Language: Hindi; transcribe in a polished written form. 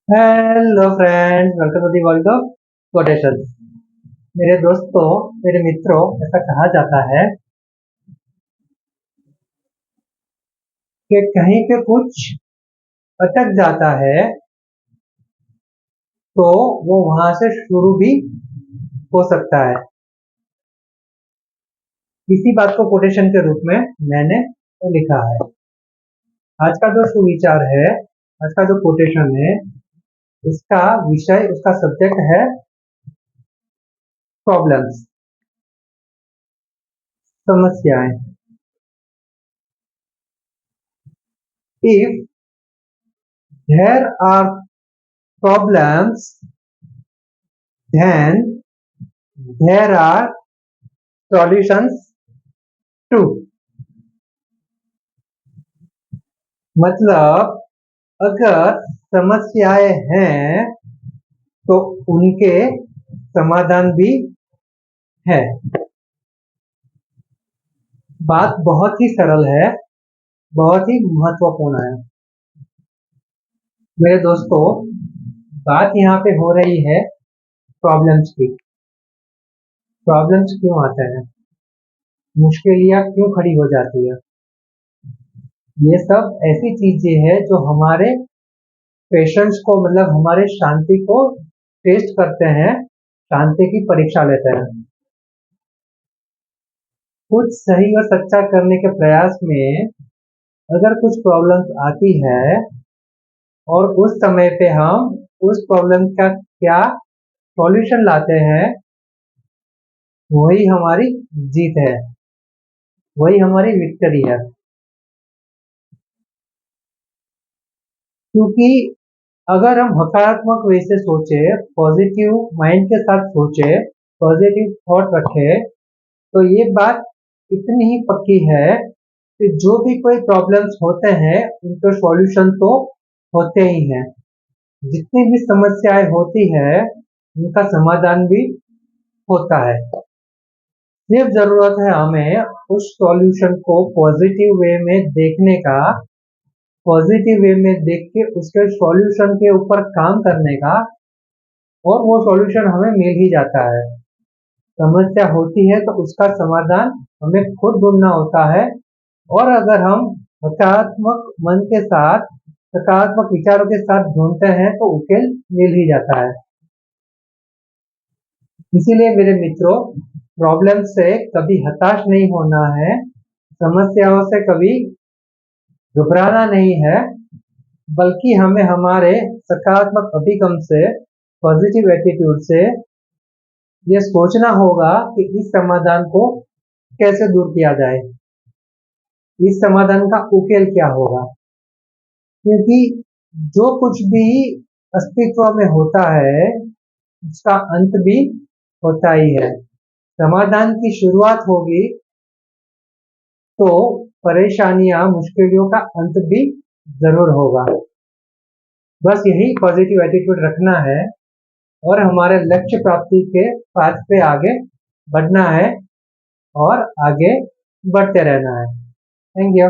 Hello friends, welcome to the world of quotations. मेरे दोस्तों, मेरे मित्रों, ऐसा कहा जाता है कि कहीं पे कुछ अटक जाता है तो वो वहां से शुरू भी हो सकता है। इसी बात को कोटेशन के रूप में मैंने लिखा है। आज का जो सुविचार है, आज का जो कोटेशन है, उसका विषय, उसका सब्जेक्ट है प्रॉब्लम्स, समस्याएं। If there are problems, then there are solutions too। मतलब अगर समस्याएं हैं तो उनके समाधान भी है। बात बहुत ही सरल है, बहुत ही महत्वपूर्ण है। मेरे दोस्तों, बात यहाँ पे हो रही है प्रॉब्लम्स की। प्रॉब्लम्स क्यों आते हैं, मुश्किलियाँ क्यों खड़ी हो जाती है, ये सब ऐसी चीजें हैं जो हमारे पेशेंस को, मतलब हमारे शांति को टेस्ट करते हैं, शांति की परीक्षा लेते हैं। कुछ सही और सच्चा करने के प्रयास में अगर कुछ प्रॉब्लम्स आती है और उस समय पे हम उस प्रॉब्लम का क्या सॉल्यूशन लाते हैं, वही हमारी जीत है, वही हमारी विक्ट्री है। क्योंकि अगर हम सकारात्मक वे से सोचे, पॉजिटिव माइंड के साथ सोचे, पॉजिटिव थॉट रखे, तो ये बात इतनी ही पक्की है कि जो भी कोई प्रॉब्लम्स होते हैं उनके सॉल्यूशन तो होते ही हैं। जितनी भी समस्याएं होती है उनका समाधान भी होता है। सिर्फ जरूरत है हमें उस सॉल्यूशन को पॉजिटिव वे में देखने का, पॉजिटिव वे में देख के उसके सॉल्यूशन के ऊपर काम करने का, और वो सॉल्यूशन हमें मिल ही जाता है। समस्या होती है तो उसका समाधान हमें खुद ढूंढना होता है। और अगर हम सकारात्मक मन के साथ, सकारात्मक विचारों के साथ ढूंढते हैं तो उकेल मिल ही जाता है। इसीलिए मेरे मित्रों, प्रॉब्लम से कभी हताश नहीं होना है, समस्याओं से कभी घबराना नहीं है, बल्कि हमें हमारे सकारात्मक अभिगम से, पॉजिटिव एटीट्यूड से ये सोचना होगा कि इस समाधान को कैसे दूर किया जाए, इस समाधान का उकेल क्या होगा। क्योंकि जो कुछ भी अस्तित्व में होता है उसका अंत भी होता ही है। समाधान की शुरुआत होगी तो परेशानियां, मुश्किलों का अंत भी जरूर होगा। बस यही पॉजिटिव एटीट्यूड रखना है और हमारे लक्ष्य प्राप्ति के पाथ पे आगे बढ़ना है और आगे बढ़ते रहना है। Thank you.